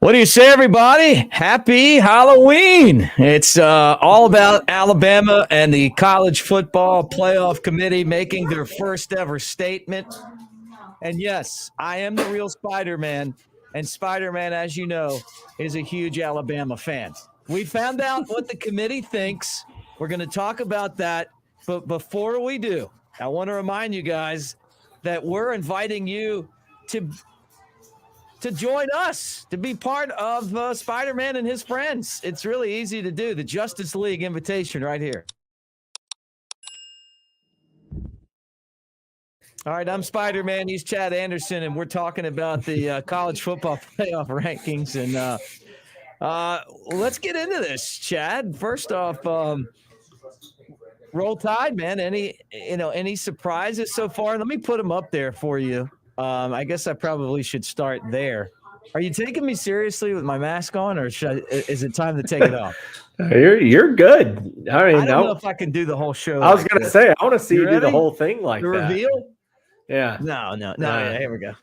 What do you say, everybody? Happy Halloween. It's all about Alabama and the College Football Playoff Committee making their first ever statement. And yes, I am the real Spider-Man. And Spider-Man, as you know, is a huge Alabama fan. We found out what the committee thinks. We're going to talk about that. But before we do, I want to remind you guys that we're inviting you to join us, to be part of Spider-Man and his friends. It's really easy to do. The Justice League invitation right here. All right, I'm Spider-Man. He's Chad Anderson, and we're talking about the college football playoff rankings. And let's get into this, Chad. First off, roll Tide, man. Any surprises so far? Let me put them up there for you. I guess I probably should start there. Are you taking me seriously with my mask on, or is it time to take it off? You're good. I don't know if I can do the whole show. I was going to say, I want to see you do the whole thing like the that. Reveal? Yeah. No. Yeah, here we go.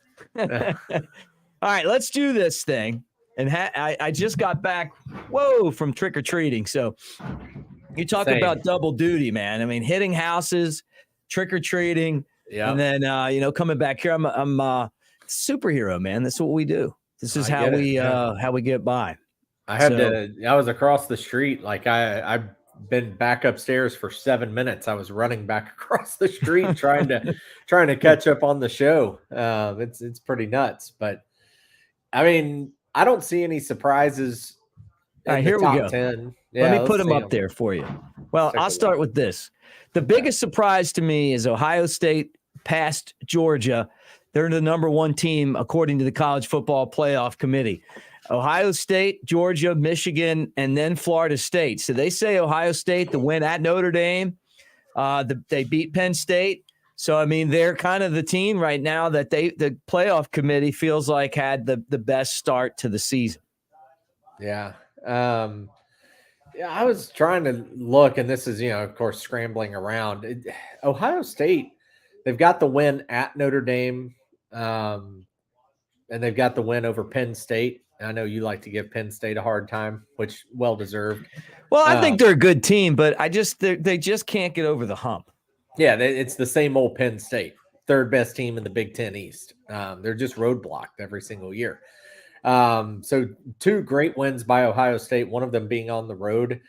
All right, let's do this thing. And I just got back, from trick-or-treating. So you talk about double duty, man. I mean, hitting houses, trick-or-treating, and then, coming back here. I'm a superhero, man. That's what we do. This is how we get by. I was across the street. Like I've been back upstairs for 7 minutes. I was running back across the street trying to catch up on the show. It's pretty nuts, but I mean, I don't see any surprises. All right, here we go. 10. Yeah, let me put them up there for you. Well, I'll start with this. The biggest surprise to me is Ohio State passed Georgia. They're the number one team according to the College Football Playoff Committee. Ohio State, Georgia, Michigan, and then Florida State. So they say Ohio State, the win at Notre Dame. They beat Penn State. So, I mean, they're kind of the team right now that the playoff committee feels like had the best start to the season. Yeah. I was trying to look, and this is, of course, scrambling around. Ohio State, they've got the win at Notre Dame, and they've got the win over Penn State. I know you like to give Penn State a hard time, which well-deserved. Well, I think they're a good team, but they just can't get over the hump. Yeah, it's the same old Penn State, third best team in the Big Ten East. They're just roadblocked every single year. So 2 great wins by Ohio State, one of them being on the road.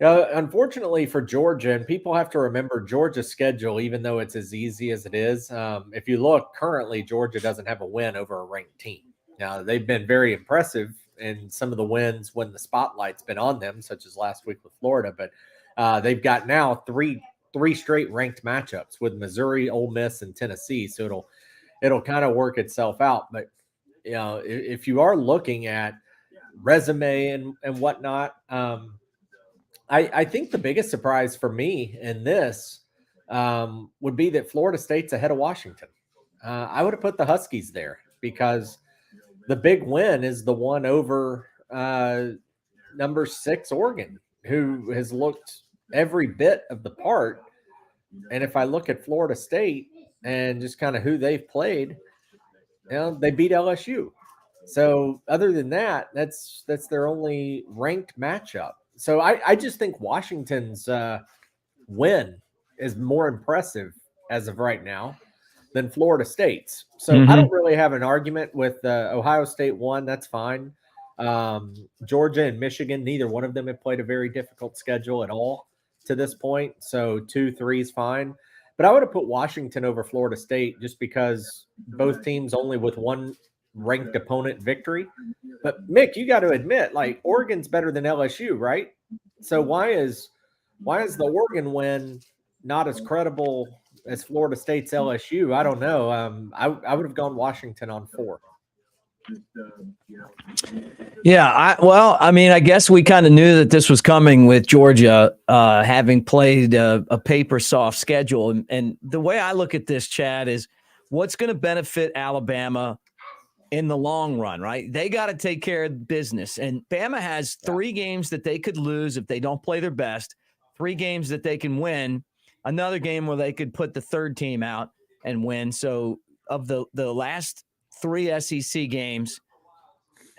Unfortunately for Georgia, and people have to remember Georgia's schedule, even though it's as easy as it is. If you look currently, Georgia doesn't have a win over a ranked team. Now, they've been very impressive in some of the wins when the spotlight's been on them, such as last week with Florida. But they've got now three straight ranked matchups with Missouri, Ole Miss, and Tennessee. So it'll kind of work itself out. But if you are looking at resume and whatnot, I think the biggest surprise for me in this would be that Florida State's ahead of Washington. I would have put the Huskies there because the big win is the one over number 6 Oregon, who has looked every bit of the part. And if I look at Florida State and just kind of who they've played, they beat LSU. So other than that, that's their only ranked matchup. So I just think Washington's win is more impressive as of right now than Florida State's. So I don't really have an argument with Ohio State won. That's fine. Georgia and Michigan, neither one of them have played a very difficult schedule at all to this point. So 2-3 is fine. But I would have put Washington over Florida State just because both teams only with one ranked opponent victory. But Mick, you got to admit, like, Oregon's better than LSU, right? So why is the Oregon win not as credible as Florida State's LSU? I don't know. I would have gone Washington on 4. Yeah, I guess we kind of knew that this was coming with Georgia having played a paper soft schedule. And the way I look at this, Chad, is what's going to benefit Alabama in the long run, right? They got to take care of business. And Bama has 3 games that they could lose if they don't play their best, 3 games that they can win, another game where they could put the third team out and win. So the last 3 SEC games,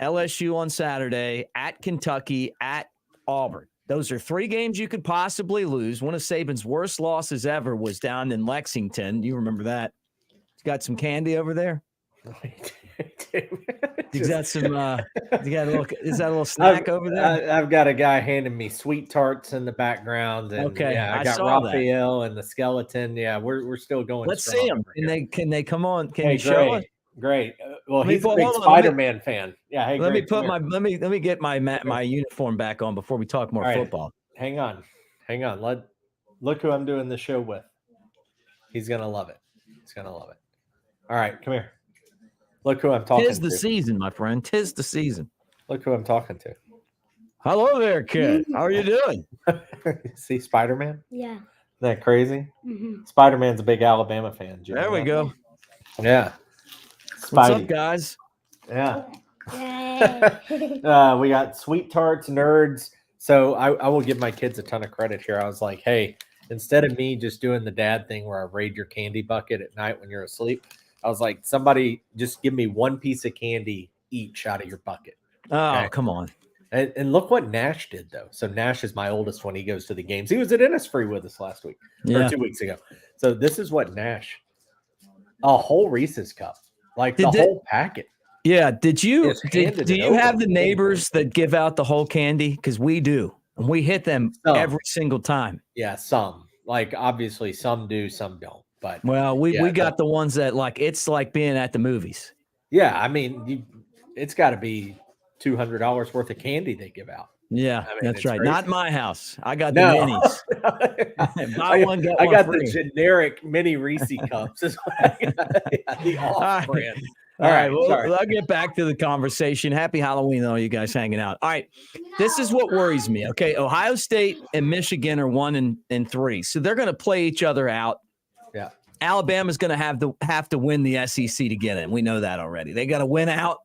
LSU on Saturday, at Kentucky, at Auburn. Those are 3 games you could possibly lose. One of Saban's worst losses ever was down in Lexington. You remember that? You got some candy over there? You got some. You got a little. Is that a little snack over there? I've got a guy handing me sweet tarts in the background, and Okay, yeah, I I got saw that. Raphael and the skeleton. Yeah, we're still going. Let's strong see them. over here. Can they come on? Can Hey, you show us? great. Well, Let me he's a put- big hold on, let me- Spider-Man fan. Yeah. Hey, Let me Greg, put come my here. let me get my uniform back on before we talk more All right. football. Hang on. Look who I'm doing the show with. He's gonna love it. All right, come here. Look who I'm talking to. Tis the season, my friend. Tis the season. Look who I'm talking to. Hello there, kid. How are you doing? See Spider-Man? Yeah. Isn't that crazy? Mm-hmm. Spider-Man's a big Alabama fan. Did you There know we that? go. Yeah. What's up, Spidey. guys? Yeah. Yay. We got sweet tarts, nerds. So I will give my kids a ton of credit here. I was like, hey, instead of me just doing the dad thing where I raid your candy bucket at night when you're asleep, I was like, somebody just give me 1 piece of candy each out of your bucket. Oh, Okay. come on. And look what Nash did, though. So Nash is my oldest when he goes to the games. He was at Innisfree with us last week Yeah. or 2 weeks ago. So this is what Nash, a whole Reese's cup, like Did the they- whole packet. Yeah. Did you Just handed do it you over. have the neighbors that give out the whole candy? Because we do. And we hit them Some. every single time. Yeah, some. Like obviously some do, some don't. But Well, we Yeah, got the ones that like it's like being at the movies. yeah, I mean, it's got to be $200 worth of candy they give out. Yeah, I mean, that's it's right. crazy. Not in my house. I got the No, minis. Buy one, get I one got free. the generic mini Reese cups. Is what I got. The off right. brand. All right, well, sorry. I'll get back to the conversation. Happy Halloween, all you guys hanging out. All right, this is what worries me. Okay, Ohio State and Michigan are 1 and 3, so they're going to play each other out. Yeah. Alabama's going to have to win the SEC to get in. We know that already. They got to win out.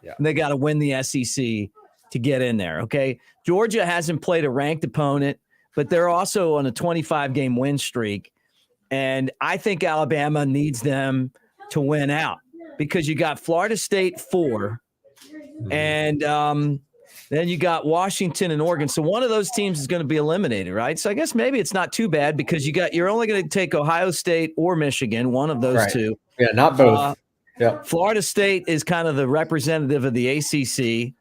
Yeah. And they got to win the SEC to get in there. Okay, Georgia hasn't played a ranked opponent, but they're also on a 25-game win streak, and I think Alabama needs them to win out. Because you got Florida State 4, and then you got Washington and Oregon. So one of those teams is going to be eliminated, right? So I guess maybe it's not too bad because you're only going to take Ohio State or Michigan, one of those Right. two. Yeah, not both. Yeah. Florida State is kind of the representative of the ACC.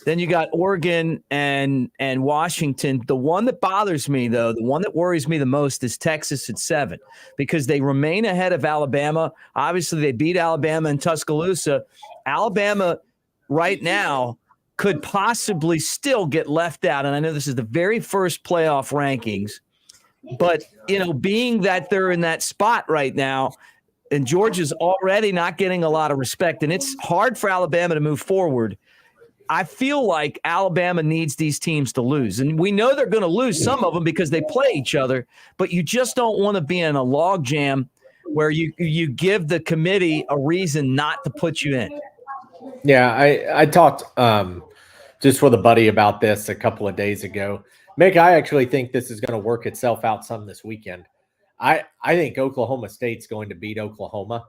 Then you got Oregon and Washington. The one that bothers me, though, the one that worries me the most is Texas at 7 because they remain ahead of Alabama. Obviously, they beat Alabama in Tuscaloosa. Alabama right now could possibly still get left out. And I know this is the very first playoff rankings. But, being that they're in that spot right now, and Georgia's already not getting a lot of respect, and it's hard for Alabama to move forward. I feel like Alabama needs these teams to lose. And we know they're going to lose some of them because they play each other, but you just don't want to be in a log jam where you give the committee a reason not to put you in. Yeah, I talked just with a buddy about this a couple of days ago. Mick, I actually think this is going to work itself out some this weekend. I think Oklahoma State's going to beat Oklahoma.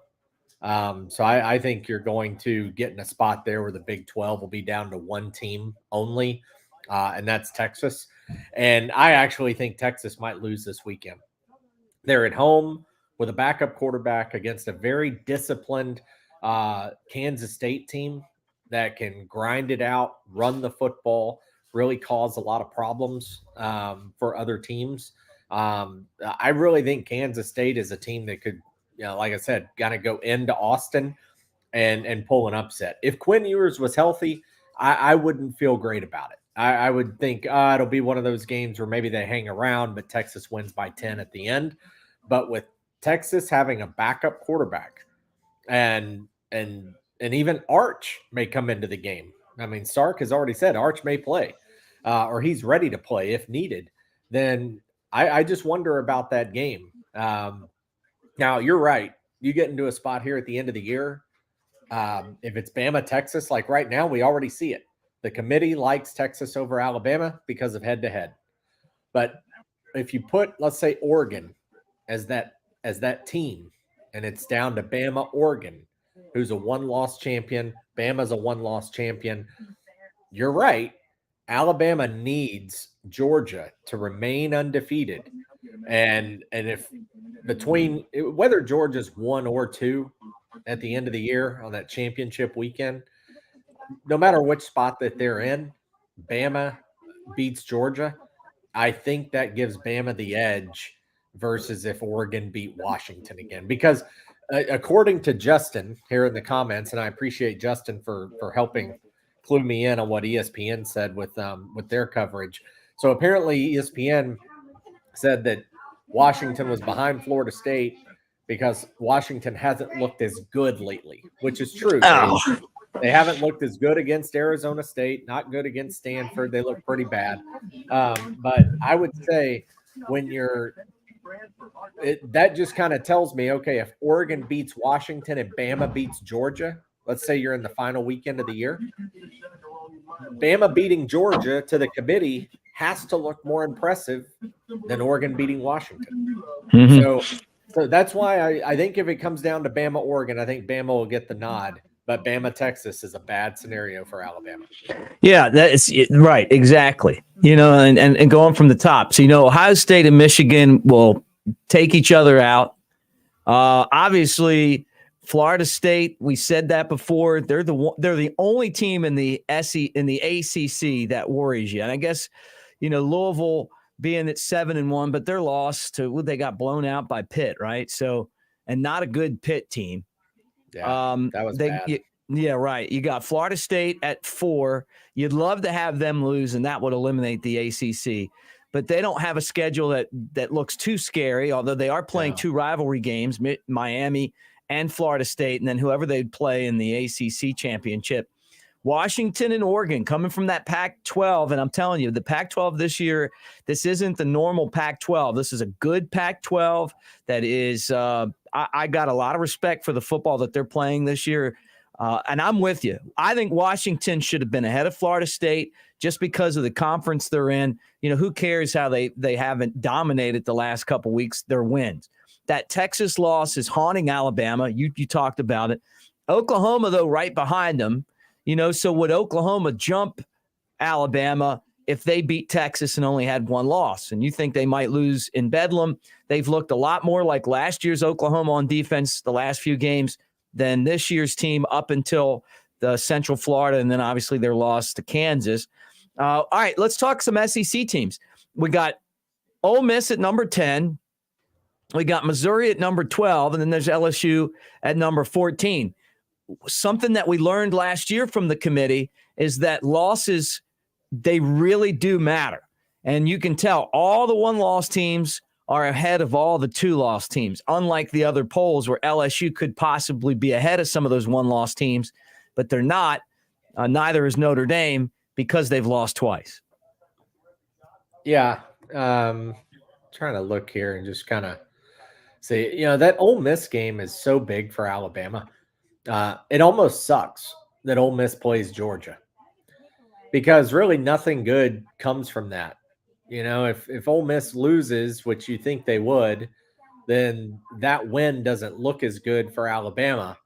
So I think you're going to get in a spot there where the Big 12 will be down to one team only, and that's Texas. And I actually think Texas might lose this weekend. They're at home with a backup quarterback against a very disciplined Kansas State team that can grind it out, run the football, really cause a lot of problems for other teams. I really think Kansas State is a team that could, like I said, kind of go into Austin and pull an upset. If Quinn Ewers was healthy, I wouldn't feel great about it. I would think it'll be one of those games where maybe they hang around, but Texas wins by 10 at the end. But with Texas having a backup quarterback and even Arch may come into the game. I mean, Sark has already said Arch may play or he's ready to play if needed. Then I just wonder about that game. Now, you're right. You get into a spot here at the end of the year. If it's Bama, Texas, like right now, we already see it. The committee likes Texas over Alabama because of head-to-head. But if you put, let's say, Oregon as that team, and it's down to Bama, Oregon, who's a one-loss champion. Bama's a one-loss champion. You're right. Alabama needs Georgia to remain undefeated. And if between whether Georgia's 1 or 2 at the end of the year on that championship weekend, no matter which spot that they're in, Bama beats Georgia. I think that gives Bama the edge versus if Oregon beat Washington again. Because according to Justin here in the comments, and I appreciate Justin for helping clue me in on what ESPN said with their coverage. So apparently ESPN said that Washington was behind Florida State because Washington hasn't looked as good lately, which is true. They haven't looked as good against Arizona State, not good against Stanford. They look pretty bad. But I would say when that just kind of tells me, okay, if Oregon beats Washington and Bama beats Georgia, let's say you're in the final weekend of the year, Bama beating Georgia to the committee has to look more impressive than Oregon beating Washington. So that's why I think if it comes down to Bama, Oregon, I think Bama will get the nod. But Bama, Texas is a bad scenario for Alabama. Yeah, that is right. Exactly. And going from the top. So, Ohio State and Michigan will take each other out. Obviously, Florida State, we said that before. They're the only team in the ACC that worries you. And I guess, Louisville being at 7-1, but they're lost to they got blown out by Pitt, right? So, and not a good Pitt team. Yeah, that was bad. Yeah, right. You got Florida State at 4. You'd love to have them lose, and that would eliminate the ACC. But they don't have a schedule that looks too scary, although they are playing 2 rivalry games, Miami and Florida State, and then whoever they'd play in the ACC championship. Washington and Oregon coming from that Pac-12, and I'm telling you, the Pac-12 this year, this isn't the normal Pac-12. This is a good Pac-12 that is I got a lot of respect for the football that they're playing this year, and I'm with you. I think Washington should have been ahead of Florida State just because of the conference they're in. Who cares how they haven't dominated the last couple weeks, their wins. That Texas loss is haunting Alabama. You talked about it. Oklahoma, though, right behind them. So would Oklahoma jump Alabama if they beat Texas and only had 1 loss? And you think they might lose in Bedlam? They've looked a lot more like last year's Oklahoma on defense the last few games than this year's team up until the Central Florida, and then obviously their loss to Kansas. All right, let's talk some SEC teams. We got Ole Miss at number 10. We got Missouri at number 12, and then there's LSU at number 14. Something that we learned last year from the committee is that losses, they really do matter. And you can tell all the 1-loss teams are ahead of all the 2-loss teams, unlike the other polls where LSU could possibly be ahead of some of those 1-loss teams, but they're not. Neither is Notre Dame because they've lost twice. Yeah. Trying to look here and just kind of see, that Ole Miss game is so big for Alabama. It almost sucks that Ole Miss plays Georgia because really nothing good comes from that. If Ole Miss loses, which you think they would, then that win doesn't look as good for Alabama.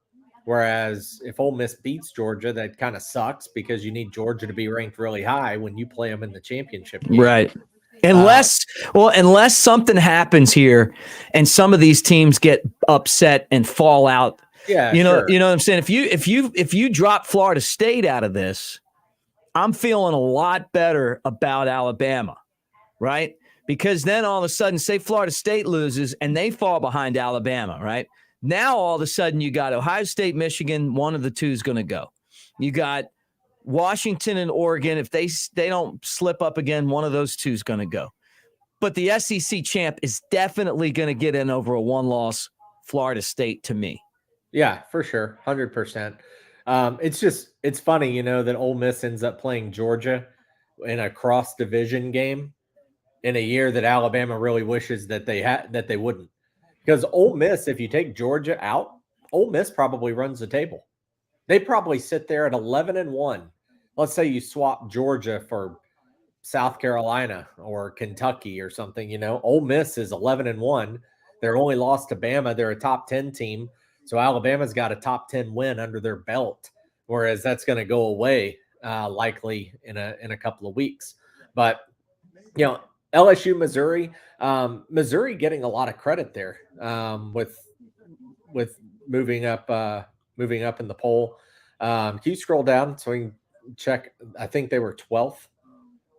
Whereas if Ole Miss beats Georgia, that kind of sucks because you need Georgia to be ranked really high when you play them in the championship game. Right. Unless something happens here and some of these teams get upset and fall out. Yeah, you know sure. what I'm saying? If you drop Florida State out of this, I'm feeling a lot better about Alabama, right? Because then all of a sudden, say Florida State loses and they fall behind Alabama, right? Now all of a sudden you got Ohio State, Michigan, one of the two is going to go. You got Washington and Oregon. If they don't slip up again, one of those two is going to go. But the SEC champ is definitely going to get in over a 1-loss Florida State to me. Yeah, for sure. 100%. It's funny, that Ole Miss ends up playing Georgia in a cross division game in a year that Alabama really wishes that they wouldn't. Because Ole Miss, if you take Georgia out, Ole Miss probably runs the table. They probably sit there at 11-1. Let's say you swap Georgia for South Carolina or Kentucky or something, Ole Miss is 11-1. Their only loss to Bama, they're a top 10 team. So Alabama's got a top 10 win under their belt, whereas that's going to go away likely in a couple of weeks. But, LSU, Missouri, Missouri getting a lot of credit there with moving up in the poll. Can you scroll down so we can check? I think they were 12th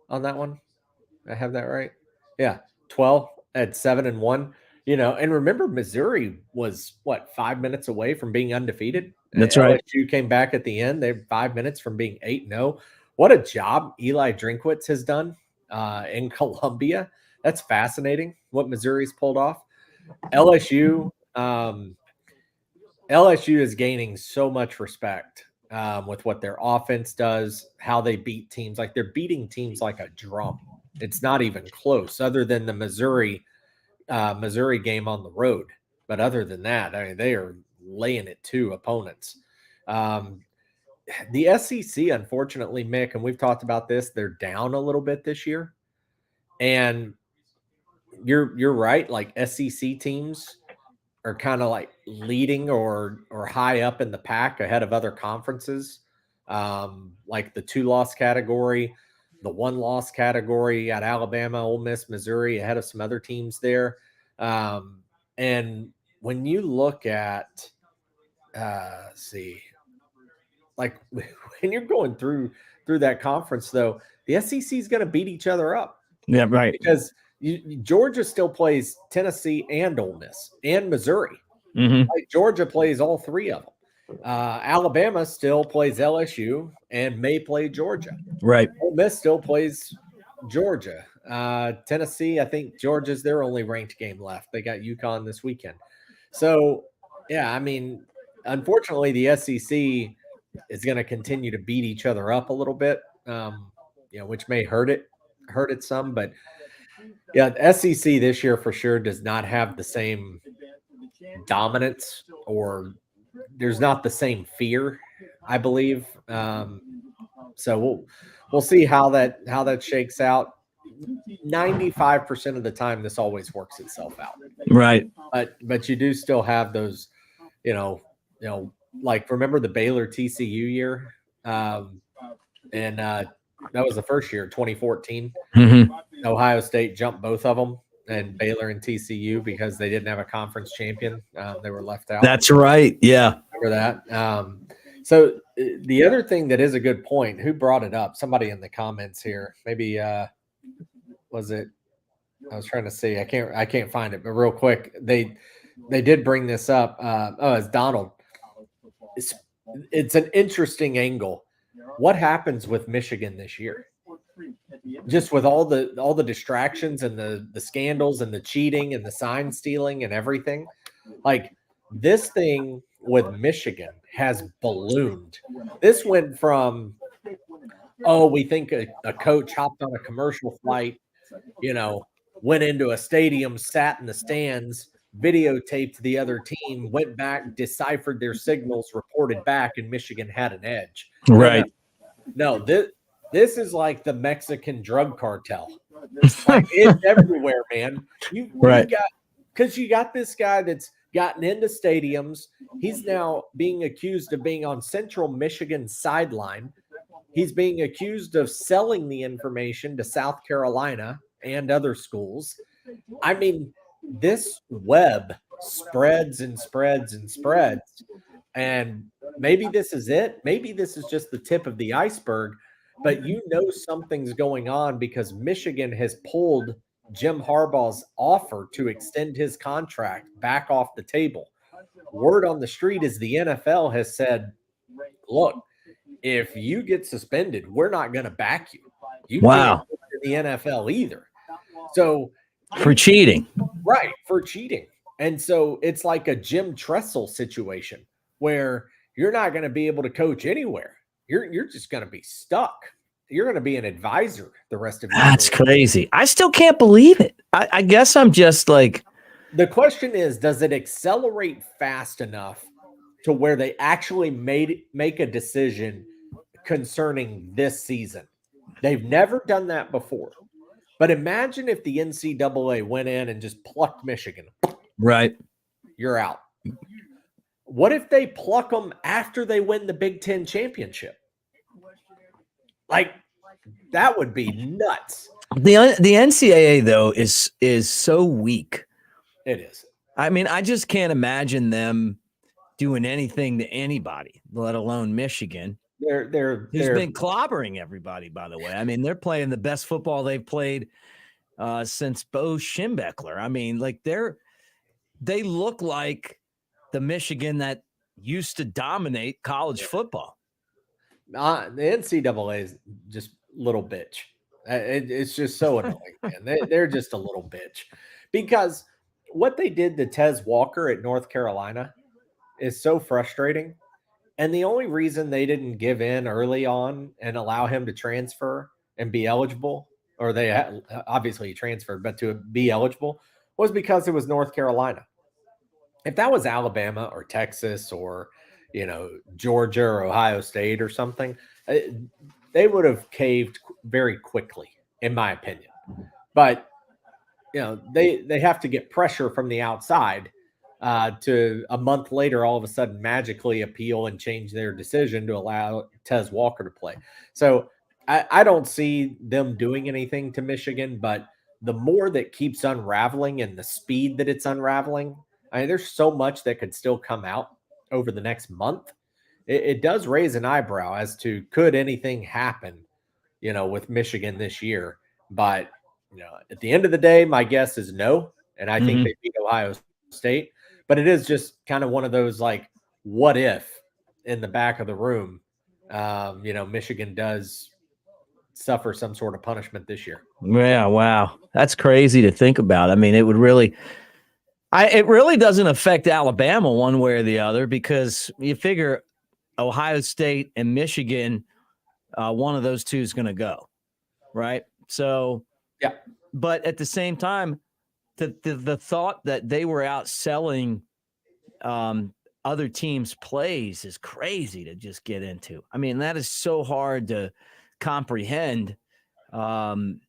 on that one. I have that right. Yeah, 12 at 7-1. And remember, Missouri was 5 minutes away from being undefeated. That's right. LSU came back at the end. They're 5 minutes from being 8-0. What a job Eli Drinkwitz has done in Columbia. That's fascinating what Missouri's pulled off. LSU is gaining so much respect with what their offense does, how they beat teams. Like, they're beating teams like a drum. It's not even close, other than the Missouri game on the road. But other than that, I mean, they are laying it to opponents. The SEC, unfortunately, Mick, and we've talked about this, they're down a little bit this year. And you're right. Like, SEC teams are kind of like leading or high up in the pack ahead of other conferences, like the 2-loss category, the 1-loss category. You got Alabama, Ole Miss, Missouri ahead of some other teams there. And when you look at, like when you're going through that conference, though, the SEC is going to beat each other up. Yeah, right. Because Georgia still plays Tennessee and Ole Miss and Missouri. Mm-hmm. Like, Georgia plays all three of them. Alabama still plays LSU and may play Georgia. Right. Ole Miss still plays Georgia. Tennessee, I think Georgia's their only ranked game left. They got UConn this weekend. So, yeah, I mean, unfortunately, the SEC is going to continue to beat each other up a little bit, which may hurt it some. But, yeah, the SEC this year for sure does not have the same dominance, or there's not the same fear, I believe. So we'll see how that shakes out. 95% of the time, this always works itself out. Right. But you do still have those, like, remember the Baylor TCU year, and that was the first year, 2014. Mm-hmm. Ohio State jumped both of them, and Baylor and TCU, because they didn't have a conference champion. They were left out. That's right. Yeah. Remember that? So the other thing that is a good point, who brought it up? Somebody in the comments here. Maybe was it? I was trying to see. I can't find it, but real quick, they did bring this up. It's Donald. It's an interesting angle. What happens with Michigan this year? Just with all the distractions and the scandals and the cheating and the sign stealing and everything, like, this thing with Michigan has ballooned. This went from, we think a coach hopped on a commercial flight, went into a stadium, sat in the stands, videotaped the other team, went back, deciphered their signals, reported back, and Michigan had an edge. Right. No, this is like the Mexican drug cartel. Like, it's everywhere, man. You got this guy that's gotten into stadiums. He's now being accused of being on Central Michigan's sideline. He's being accused of selling the information to South Carolina and other schools. I mean, this web spreads and spreads and spreads. And maybe this is it. Maybe this is just the tip of the iceberg. But something's going on, because Michigan has pulled Jim Harbaugh's offer to extend his contract back off the table. Word on the street is the NFL has said, look, if you get suspended, we're not going to back you. You can't go to the NFL either. So for cheating. Right, for cheating. And so it's like a Jim Tressel situation where you're not going to be able to coach anywhere. You're just going to be stuck. You're going to be an advisor the rest of your career. That's crazy. I still can't believe it. I guess I'm just like. The question is, does it accelerate fast enough to where they actually make a decision concerning this season? They've never done that before. But imagine if the NCAA went in and just plucked Michigan. Right. you're out. What if they pluck them after they win the Big Ten championship? Like, that would be nuts. The NCAA though is so weak. It is. I mean, I just can't imagine them doing anything to anybody, let alone Michigan. They're Who's been clobbering everybody, by the way. I mean, they're playing the best football they've played since Bo Schembechler. I mean, like they look like the Michigan that used to dominate college football. the NCAA is just little bitch. It's just so annoying, man. They're just a little bitch because what they did to Tez Walker at North Carolina is so frustrating. And the only reason they didn't give in early on and allow him to transfer and be eligible, or they obviously transferred, but to be eligible, was because it was North Carolina. If that was Alabama or Texas or, Georgia or Ohio State or something, they would have caved very quickly, in my opinion. But, they have to get pressure from the outside to a month later, all of a sudden magically appeal and change their decision to allow Tez Walker to play. So I don't see them doing anything to Michigan, but the more that keeps unraveling and the speed that it's unraveling, I mean, there's so much that could still come out over the next month. It does raise an eyebrow as to could anything happen, with Michigan this year. But, at the end of the day, my guess is no. And I think they beat Ohio State. But it is just kind of one of those like, what if in the back of the room, Michigan does suffer some sort of punishment this year. Yeah, wow. That's crazy to think about. I mean, it really doesn't affect Alabama one way or the other because you figure Ohio State and Michigan, one of those two is going to go, right? So, yeah. But at the same time, the thought that they were out selling other teams' plays is crazy to just get into. I mean, that is so hard to comprehend. And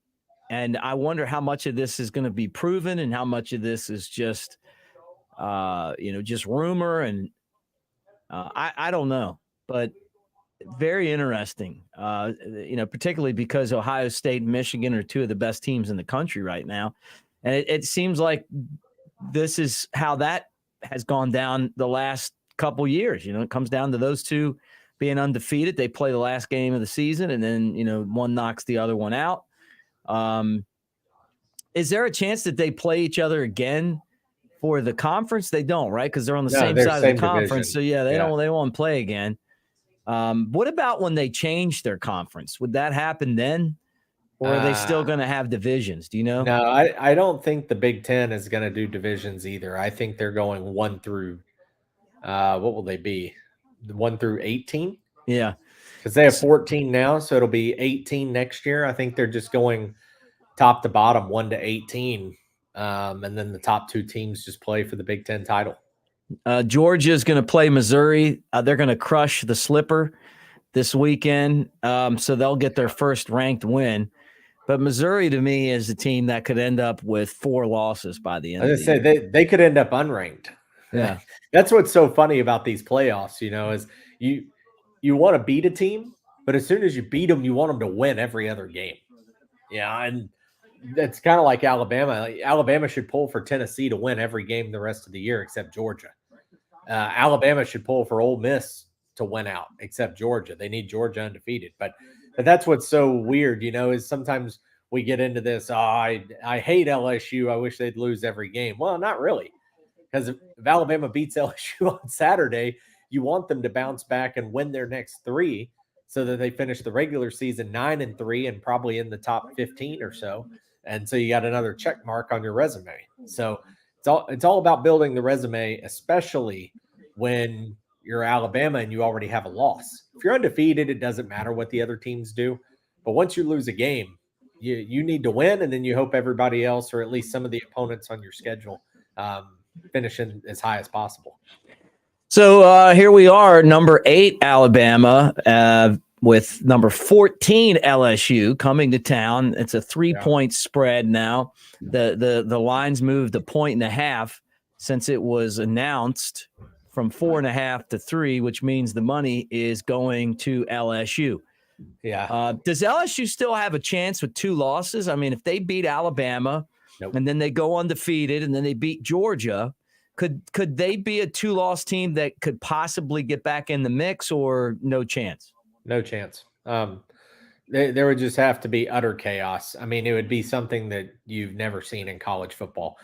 I wonder how much of this is going to be proven and how much of this is just, just rumor. And I don't know, but very interesting, particularly because Ohio State and Michigan are two of the best teams in the country right now. And it seems like this is how that has gone down the last couple years. It comes down to those two being undefeated. They play the last game of the season, and then, one knocks the other one out. Is there a chance that they play each other again for the conference? They don't, right? Because they're on the same side of the conference. Division. So, they won't play again. What about when they change their conference? Would that happen then? Or are they still going to have divisions? Do you know? No, I don't think the Big Ten is going to do divisions either. I think they're going 1 through, what will they be? 1 through 18? Yeah. Because they have 14 now, so it'll be 18 next year. I think they're just going top to bottom, 1 to 18. And then the top 2 teams just play for the Big Ten title. Georgia is going to play Missouri. They're going to crush the Slipper this weekend. So they'll get their first ranked win. But Missouri, to me, is a team that could end up with 4 losses by the end of the year. They could end up unranked. Yeah. That's what's so funny about these playoffs, is you want to beat a team, but as soon as you beat them, you want them to win every other game. Yeah, and that's kind of like Alabama. Alabama should pull for Tennessee to win every game the rest of the year except Georgia. Alabama should pull for Ole Miss to win out except Georgia. They need Georgia undefeated. But that's what's so weird, is sometimes we get into this, I hate LSU. I wish they'd lose every game. Well, not really. Because if Alabama beats LSU on Saturday, you want them to bounce back and win their next 3 so that they finish the regular season 9-3 and probably in the top 15 or so. And so you got another check mark on your resume. So it's all about building the resume, especially when you're Alabama and you already have a loss. If you're undefeated, it doesn't matter what the other teams do. But once you lose a game, you need to win, and then you hope everybody else, or at least some of the opponents on your schedule, finishing as high as possible. So here we are, number 8 Alabama with number 14 LSU coming to town. It's a 3-point spread now. The lines moved 1.5 points since it was announced from 4.5 to 3, which means the money is going to LSU. Yeah. Does LSU still have a chance with 2 losses? I mean, if they beat Alabama and then they go undefeated and then they beat Georgia, could they be a 2-loss team that could possibly get back in the mix, or no chance? No chance. There would just have to be utter chaos. I mean, it would be something that you've never seen in college football,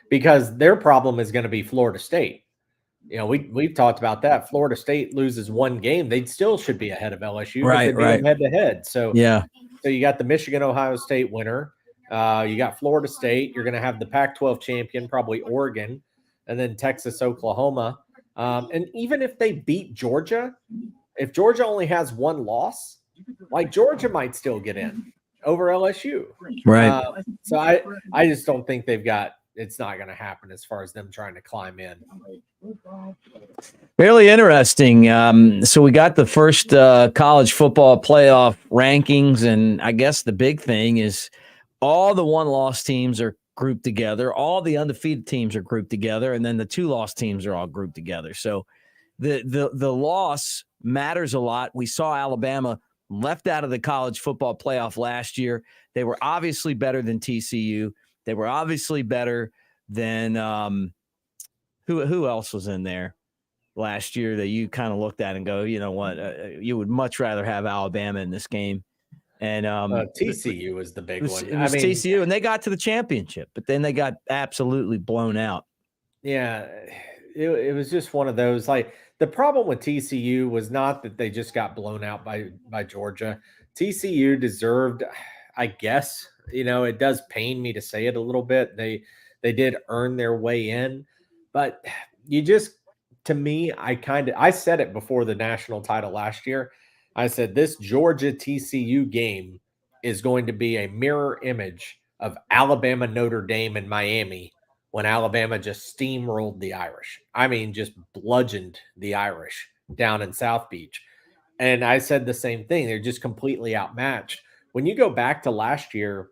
because their problem is going to be Florida State. We've talked about that. Florida State loses 1 game, they still should be ahead of LSU, because they'd be head to head. So you got the Michigan Ohio State winner. You got Florida State. You're going to have the Pac-12 champion, probably Oregon, and then Texas, Oklahoma. And even if they beat Georgia, if Georgia only has 1 loss, like, Georgia might still get in over LSU. Right. So I just don't think it's not going to happen as far as them trying to climb in. Really interesting. So we got the first college football playoff rankings, and I guess the big thing is all the 1-loss teams are grouped together, all the undefeated teams are grouped together, and then the 2-loss teams are all grouped together. So the loss matters a lot. We saw Alabama left out of the college football playoff last year. They were obviously better than TCU. They were obviously better than who else was in there last year that you kind of looked at and go, you know what, you would much rather have Alabama in this game. And TCU was the big one. It was TCU, and they got to the championship, but then they got absolutely blown out. Yeah, it was just one of those. Like, the problem with TCU was not that they just got blown out by Georgia. TCU deserved, I guess, it does pain me to say it a little bit. They did earn their way in, but to me, I said it before the national title last year. I said this Georgia TCU game is going to be a mirror image of Alabama, Notre Dame, and Miami, when Alabama just steamrolled the Irish. I mean, just bludgeoned the Irish down in South Beach. And I said the same thing. They're just completely outmatched. When you go back to last year,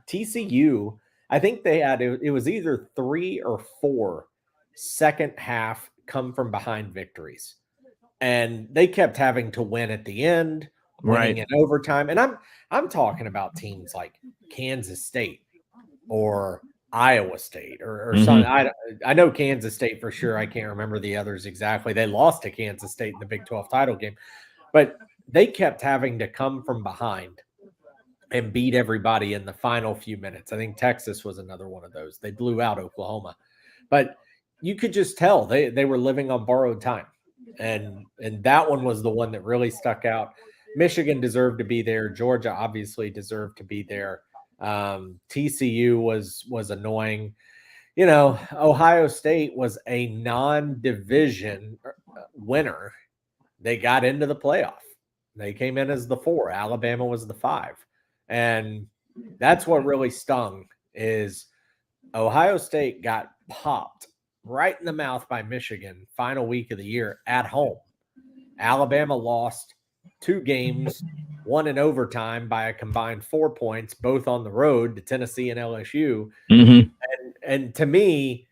TCU, I think they had, it was either 3 or 4 second half come from behind victories. And they kept having to win at the end, winning in overtime. And I'm talking about teams like Kansas State or Iowa State or something. I know Kansas State for sure. I can't remember the others exactly. They lost to Kansas State in the Big 12 title game, but they kept having to come from behind and beat everybody in the final few minutes. I think Texas was another one of those. They blew out Oklahoma, but you could just tell they were living on borrowed time. And that one was the one that really stuck out. Michigan deserved to be there. Georgia obviously deserved to be there. TCU was annoying. Ohio State was a non-division winner. They got into the playoff. They came in as the 4. Alabama was the 5. And that's what really stung, is Ohio State got popped right in the mouth by Michigan final week of the year at home. Alabama lost 2 games, 1 in overtime by a combined 4 points, both on the road to Tennessee and LSU. And to me,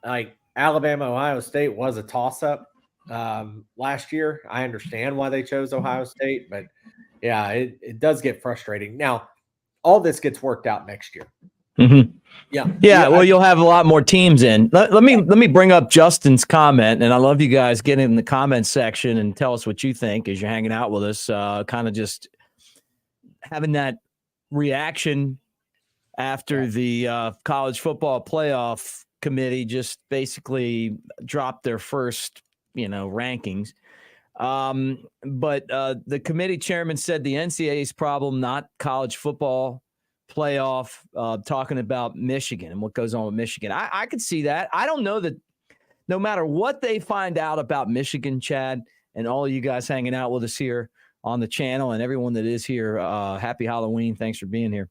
like, Alabama, Ohio State was a toss-up last year. I understand why they chose Ohio State, but yeah, it does get frustrating. Now, all this gets worked out next year. Yeah. Well, you'll have a lot more teams in. Let me bring up Justin's comment, and I love you guys getting in the comment section and tell us what you think as you're hanging out with us. Kind of just having that reaction after the college football playoff committee just basically dropped their first, rankings. But the committee chairman said the NCAA's problem, not college football playoff, talking about Michigan and what goes on with Michigan. I could see that. I don't know that no matter what they find out about Michigan, Chad, and all of you guys hanging out with us here on the channel and everyone that is here, happy Halloween. Thanks for being here.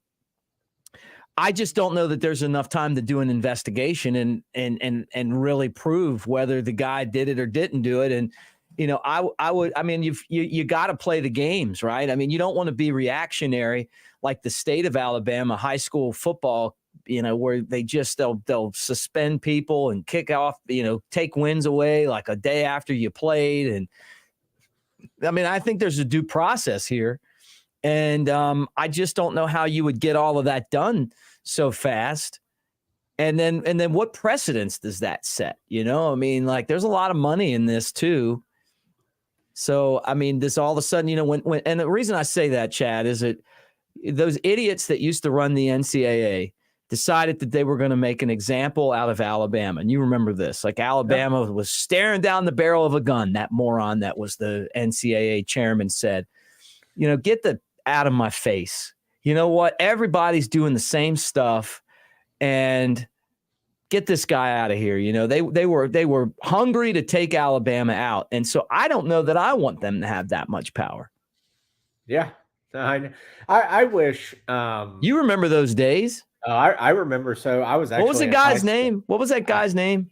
I just don't know that there's enough time to do an investigation and really prove whether the guy did it or didn't do it. And, you got to play the games, right? I mean, you don't want to be reactionary like the state of Alabama high school football where they'll suspend people and kick off, take wins away like a day after you played. And I mean, I think there's a due process here. And I just don't know how you would get all of that done so fast. And then what precedence does that set? I mean, like, there's a lot of money in this too. So, I mean, this all of a sudden, when and the reason I say that, Chad, is that those idiots that used to run the NCAA decided that they were going to make an example out of Alabama. And you remember this, like Alabama was staring down the barrel of a gun. That moron that was the NCAA chairman said, get out of my face. You know what? Everybody's doing the same stuff, and get this guy out of here. They were hungry to take Alabama out. And so I don't know that I want them to have that much power. Yeah. I wish. You remember those days? I remember. So I was actually. What was the guy's name? What was that guy's name?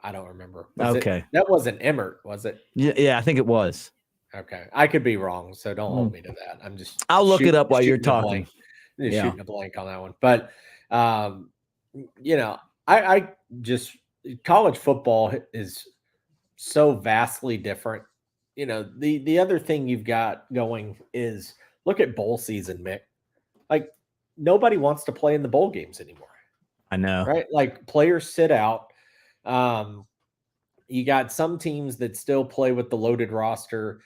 I don't remember. That wasn't Emmert, was it? Yeah, I think it was. Okay. I could be wrong, so don't hold me to that. I'll look it up while you're talking. Shooting a blank on that one. But I just, college football is so vastly different. The other thing you've got going is, look at bowl season, Mick. Like, nobody wants to play in the bowl games anymore. I know. Right? Like, players sit out. You got some teams that still play with the loaded roster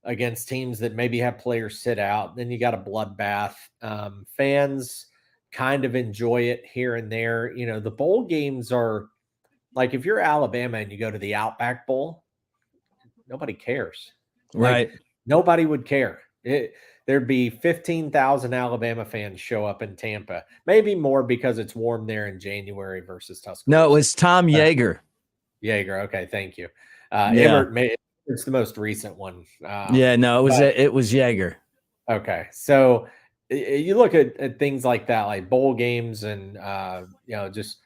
against teams that maybe have players sit out. Then you got a bloodbath. Fans kind of enjoy it here and there. The bowl games are like, if you're Alabama and you go to the Outback Bowl, nobody cares. Right. Like, nobody would care. There'd be 15,000 Alabama fans show up in Tampa, maybe more because it's warm there in January versus Tuscaloosa. No, it was Tom Yeager. Yeager. Okay. Thank you. Emmert it's the most recent one. It was Yeager. Okay. So you look at things like that, like bowl games and, just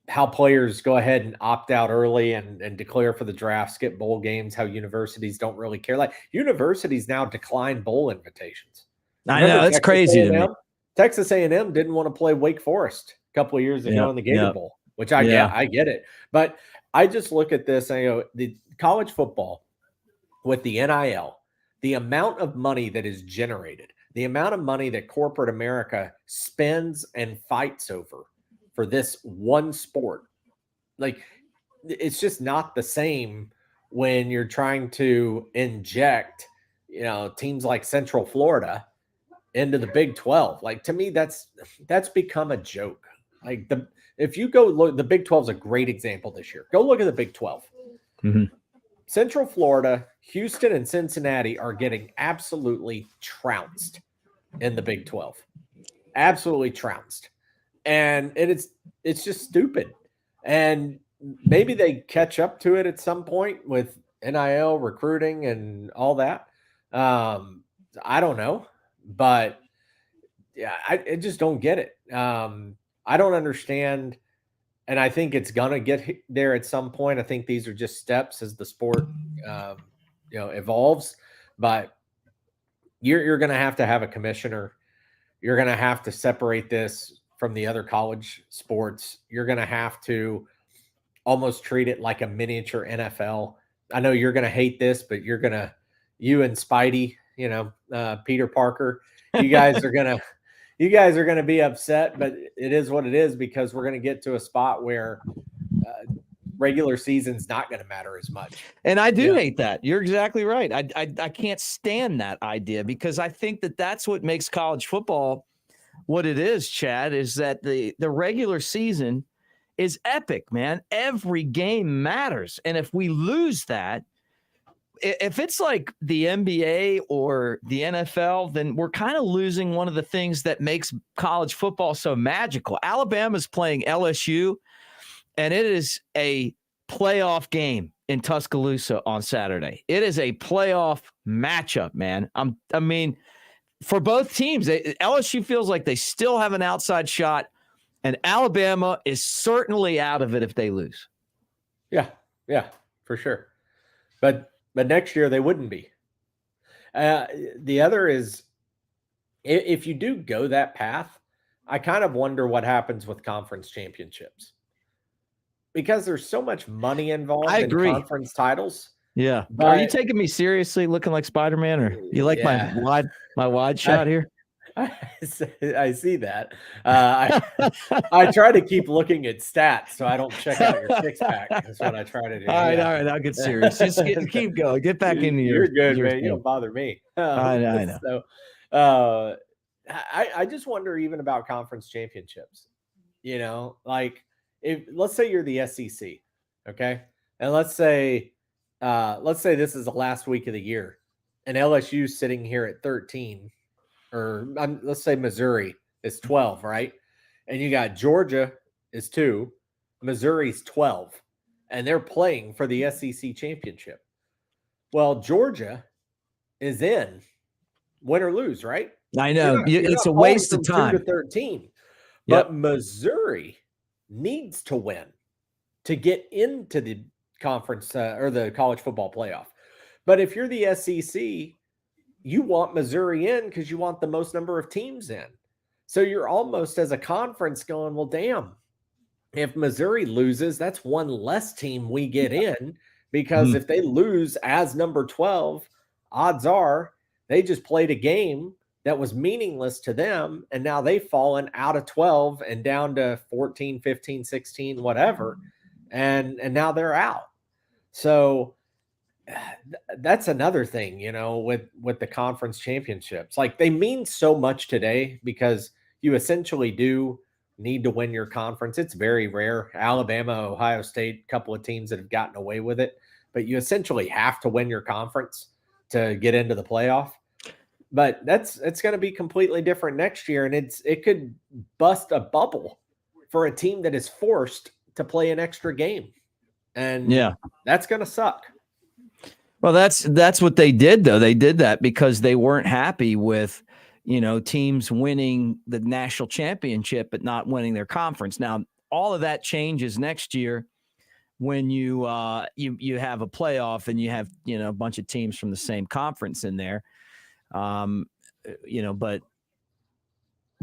how players go ahead and opt out early and declare for the draft, skip bowl games, how universities don't really care. Like, universities now decline bowl invitations. I know, it's crazy to me. Texas A&M didn't want to play Wake Forest a couple of years ago in the Gator Bowl, which I get it. But I just look at this and I go, the college football with the NIL, the amount of money that is generated, the amount of money that corporate America spends and fights over for this one sport, like, it's just not the same when you're trying to inject, teams like Central Florida into the Big 12. Like, to me, that's become a joke. Like, if you go look, the Big 12 is a great example this year. Go look at the Big 12. Mm-hmm. Central Florida, Houston, and Cincinnati are getting absolutely trounced in the Big 12. Absolutely trounced. And it's just stupid. And maybe they catch up to it at some point with NIL recruiting and all that. I don't know, but yeah, I just don't get it. I don't understand. And I think it's going to get there at some point. I think these are just steps as the sport, evolves, but you're going to have a commissioner. You're going to have to separate this from the other college sports. You're going to have to almost treat it like a miniature NFL. I know you're going to hate this, but you and Spidey, Peter Parker, you guys are going to be upset, but it is what it is, because we're going to get to a spot where regular season's not going to matter as much. And I do hate that. You're exactly right. I can't stand that idea, because I think that that's what makes college football what it is, Chad, is that the regular season is epic, man. Every game matters. And if we lose that, if it's like the NBA or the NFL, then we're kind of losing one of the things that makes college football so magical. Alabama's playing LSU, and it is a playoff game in Tuscaloosa on Saturday. It is a playoff matchup, man. I mean, for both teams, LSU feels like they still have an outside shot, and Alabama is certainly out of it if they lose. Yeah, for sure. But next year they wouldn't be. The other is, if you do go that path, I kind of wonder what happens with conference championships because there's so much money involved I in agree. conference titles. Yeah. Are you But taking me seriously looking like Spider-Man, or you like yeah, my wide shot here? I see that. I try to keep looking at stats so I don't check out your six pack. That's what I try to do. All right, Yeah. all right. I'll get serious. Just keep going. Get back into You're good, your man. You thing. don't bother me. I know. So, uh, I just wonder even about conference championships. Like if let's say you're the SEC, okay, and let's say this is the last week of the year, and LSU's sitting here at 13, or let's say Missouri is 12, right? And you got Georgia is 2, Missouri's 12, and they're playing for the SEC championship. Well, Georgia is in, win or lose, right? I know. You're It's not a falling waste of from 2 time. to 13. Yep. But Missouri needs to win to get into the conference or the college football playoff. But if you're the SEC, you want Missouri in because you want the most number of teams in. So you're almost as a conference going, well, damn, if Missouri loses, that's one less team we get in because if they lose as number 12, odds are they just played a game that was meaningless to them, and now they've fallen out of 12 and down to 14, 15, 16, whatever, and now they're out. So that's another thing, with the conference championships. Like they mean so much today because you essentially do need to win your conference. It's very rare. Alabama, Ohio State, a couple of teams that have gotten away with it, but you essentially have to win your conference to get into the playoff. But it's going to be completely different next year, and it could bust a bubble for a team that is forced to play an extra game, and that's going to suck. Well, that's what they did, though. They did that because they weren't happy with, teams winning the national championship but not winning their conference. Now, all of that changes next year when you have a playoff and you have a bunch of teams from the same conference in there. But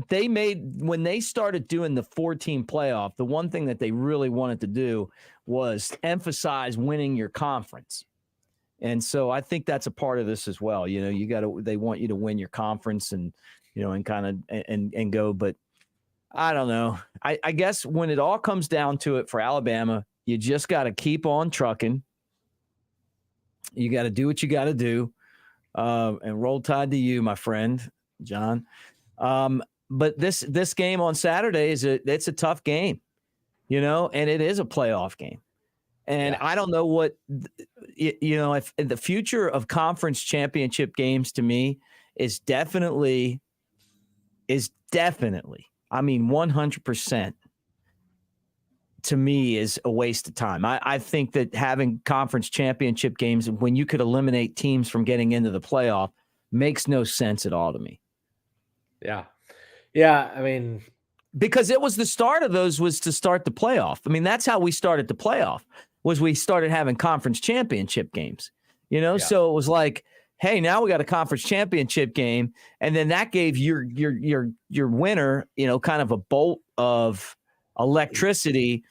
when they started doing the 4-team playoff, the one thing that they really wanted to do was emphasize winning your conference. And so I think that's a part of this as well. They want you to win your conference and kind of and go. But I don't know. I guess when it all comes down to it for Alabama, you just got to keep on trucking. You got to do what you got to do. And roll tide to you, my friend, John. But this game on Saturday it's a tough game, and it is a playoff game. And I don't know what, if the future of conference championship games to me is definitely, I mean, 100% to me is a waste of time. I think that having conference championship games when you could eliminate teams from getting into the playoff makes no sense at all to me. Yeah. Yeah. I mean, because it was the start of those was to start the playoff. I mean, that's how we started the playoff. Was we started having conference championship games, So it was like, hey, now we got a conference championship game, and then that gave your winner, kind of a bolt of electricity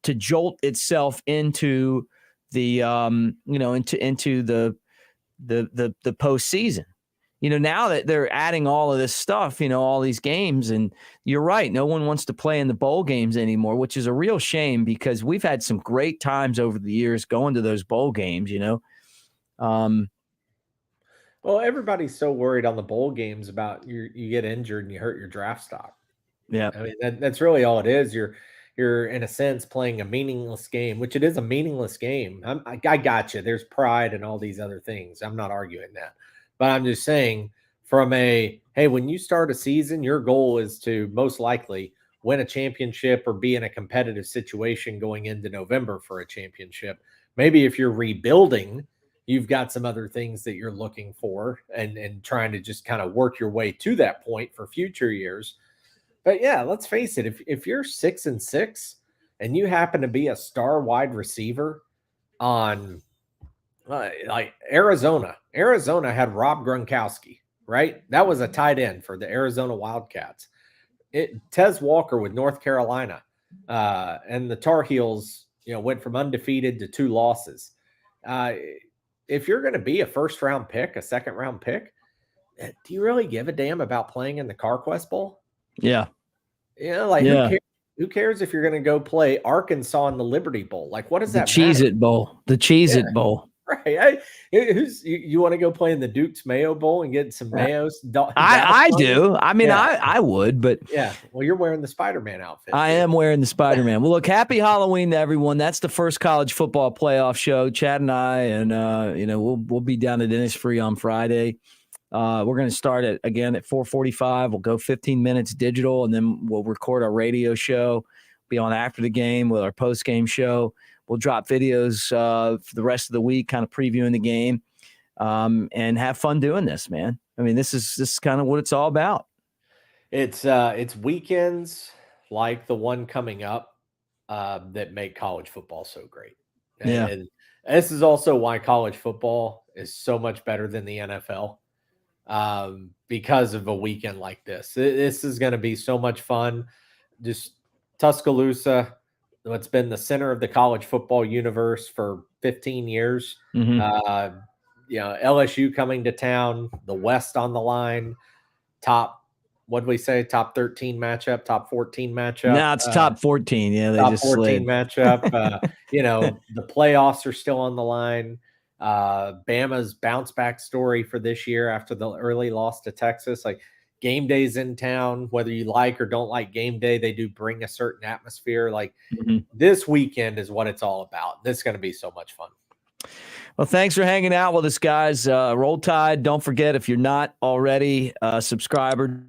to jolt itself into the into the postseason. Now that they're adding all of this stuff, all these games, and you're right, no one wants to play in the bowl games anymore, which is a real shame because we've had some great times over the years going to those bowl games, Well, everybody's so worried on the bowl games about you get injured and you hurt your draft stock. Yeah. I mean, that's really all it is. You're in a sense playing a meaningless game, which it is a meaningless game. I got you. There's pride and all these other things. I'm not arguing that. But I'm just saying when you start a season, your goal is to most likely win a championship or be in a competitive situation going into November for a championship. Maybe if you're rebuilding, you've got some other things that you're looking for and trying to just kind of work your way to that point for future years. But yeah, let's face it. If you're 6-6 and you happen to be a star wide receiver on like Arizona had Rob Gronkowski, right? That was a tight end for the Arizona Wildcats. Tez Walker with North Carolina, and the Tar Heels, went from undefeated to 2 losses. If you're going to be a first-round pick, a second-round pick, do you really give a damn about playing in the CarQuest Bowl? Yeah. Who cares if you're going to go play Arkansas in the Liberty Bowl? Like, what does that matter? The Cheez-It Bowl. Right. You want to go play in the Duke's Mayo Bowl and get some Mayos? I do. I mean, I would, but yeah. Well, you're wearing the Spider-Man outfit. I am wearing the Spider-Man. Well, look, happy Halloween to everyone. That's the first college football playoff show. Chad and I, and we'll be down at Innisfree on Friday. We're going to start again at 4:45. We'll go 15 minutes digital, and then we'll record our radio show. Be on after the game with our post-game show. We'll drop videos for the rest of the week, kind of previewing the game, and have fun doing this, man. I mean, this is kind of what it's all about. It's weekends like the one coming up that make college football so great. And this is also why college football is so much better than the NFL, because of a weekend like this. This is going to be so much fun. Just Tuscaloosa, what's been the center of the college football universe for 15 years. Mm-hmm. LSU coming to town, the West on the line, top 13 matchup, top 14 matchup. Now it's top 14. Yeah, they top just 14 slid. matchup. The playoffs are still on the line. Bama's bounce back story for this year after the early loss to Texas. Like, game days in town, whether you like or don't like game day, they do bring a certain atmosphere. Like, This weekend is what it's all about. This is going to be so much fun. Well, thanks for hanging out with us, guys. Roll Tide. Don't forget, if you're not already a subscriber,